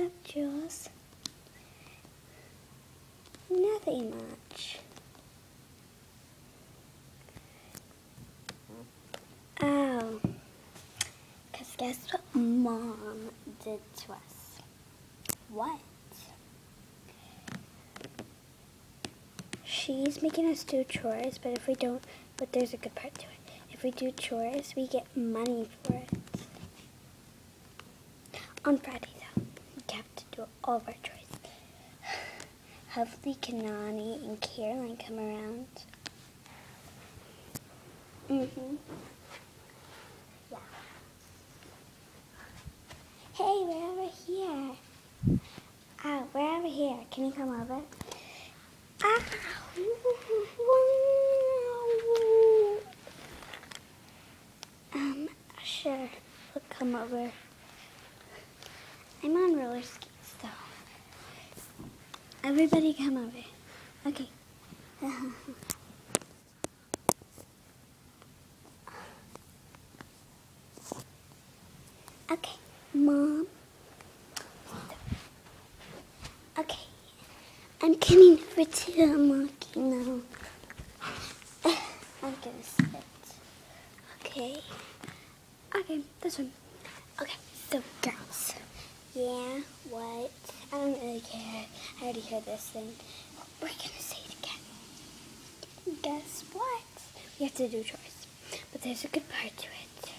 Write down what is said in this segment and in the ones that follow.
up, Jules? Nothing much. Oh, because guess what Mom did to us? What? She's making us do chores, but if we don't, but there's a good part to it. If we do chores, we get money for it. On Friday, though, we have to do all of our chores. Hopefully, Kanani and Caroline come around. Yeah. Hey, we're over here. Oh, we're over here. Can you come over? Sure. We'll come over. I'm on roller skates, though. Everybody come over. Okay. Okay, Mom. Okay. I'm coming over to the monkey now. I'm gonna sit. Okay. Okay, this one. Okay, so girls. Yeah, what? I don't really care. I already heard this thing. We're gonna say it again. Guess what? We have to do chores. But there's a good part to it.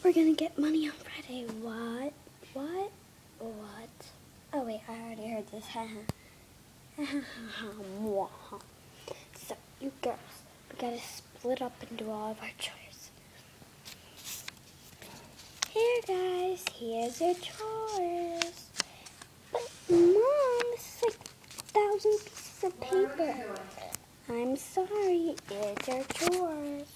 We're gonna get money on Friday. What? What? What? Oh wait, I already heard this. So, you girls, we gotta split up and do all of our chores. Here, guys, here's your chores. But, Mom, this is like 1,000 pieces of paper. I'm sorry, it's your chores.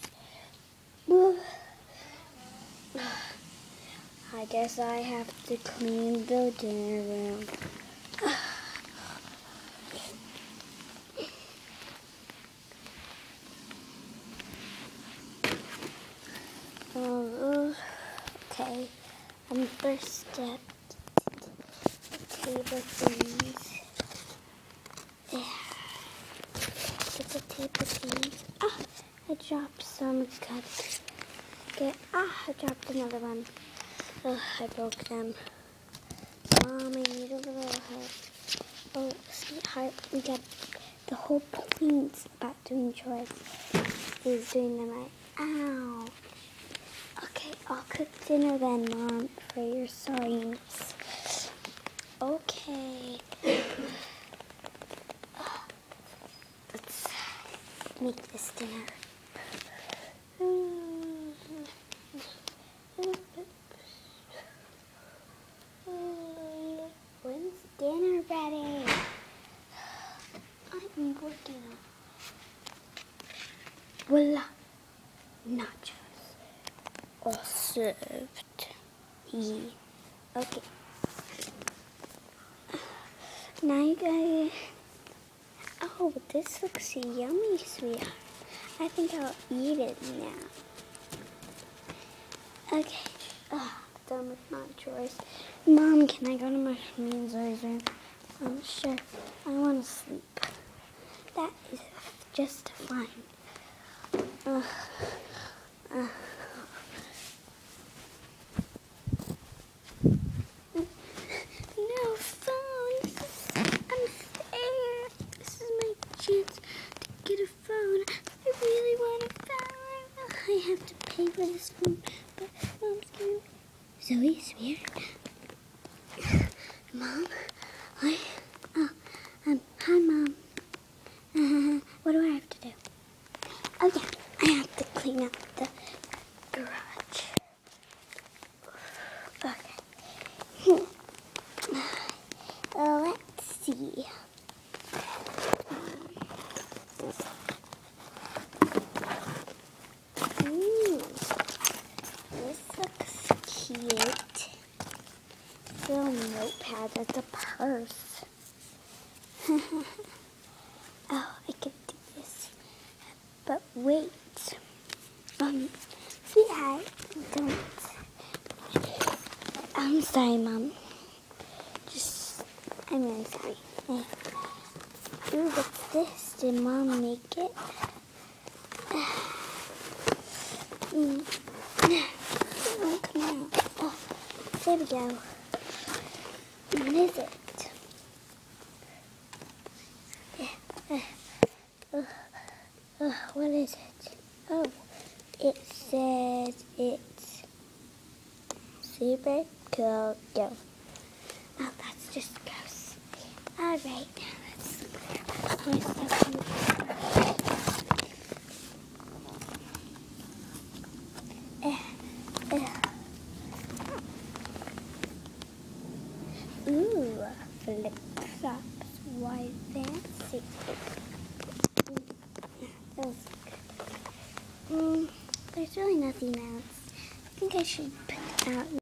I guess I have to clean the dinner room. Okay, first step, table things. Get the table things. I dropped some cups. I dropped another one. I broke them. Mom, I need a little help. Oh, sweetheart, we got the whole point about doing chores is doing them right. Ow. Okay, I'll cook dinner then, Mom, for your sorriness. Okay. Let's make this dinner. When's dinner ready? I've been working on. Voila, nachos. All served. Yeah. Okay. Now you guys. Oh, this looks yummy, sweetheart. I think I'll eat it now. Okay. Done with my chores. Mom, can I go to my means room? Sure. I want to sleep. That is just fine. No phone. This is unfair. This is my chance to get a phone. I really want a phone. I have to pay for this phone, but Mom's giving. Zoe, sweetheart. Mom, hi. Hi, Mom. What do I have to do? Oh yeah, I have to clean up the garage. Okay. Let's see. This looks cute. Little notepad as a purse. Oh, I could do this. But wait. Sweetheart, don't. I'm sorry, Mom. I'm really sorry. Ooh, what's this? Did Mom make it? Oh, come out. Oh, there we go. What is it? What is it? Oh, it says it's super cool. Go. Oh, that's just gross. All right, now let's clear my stuff. Ooh, flip-flops. Why fancy? There's really nothing else. I think I should put out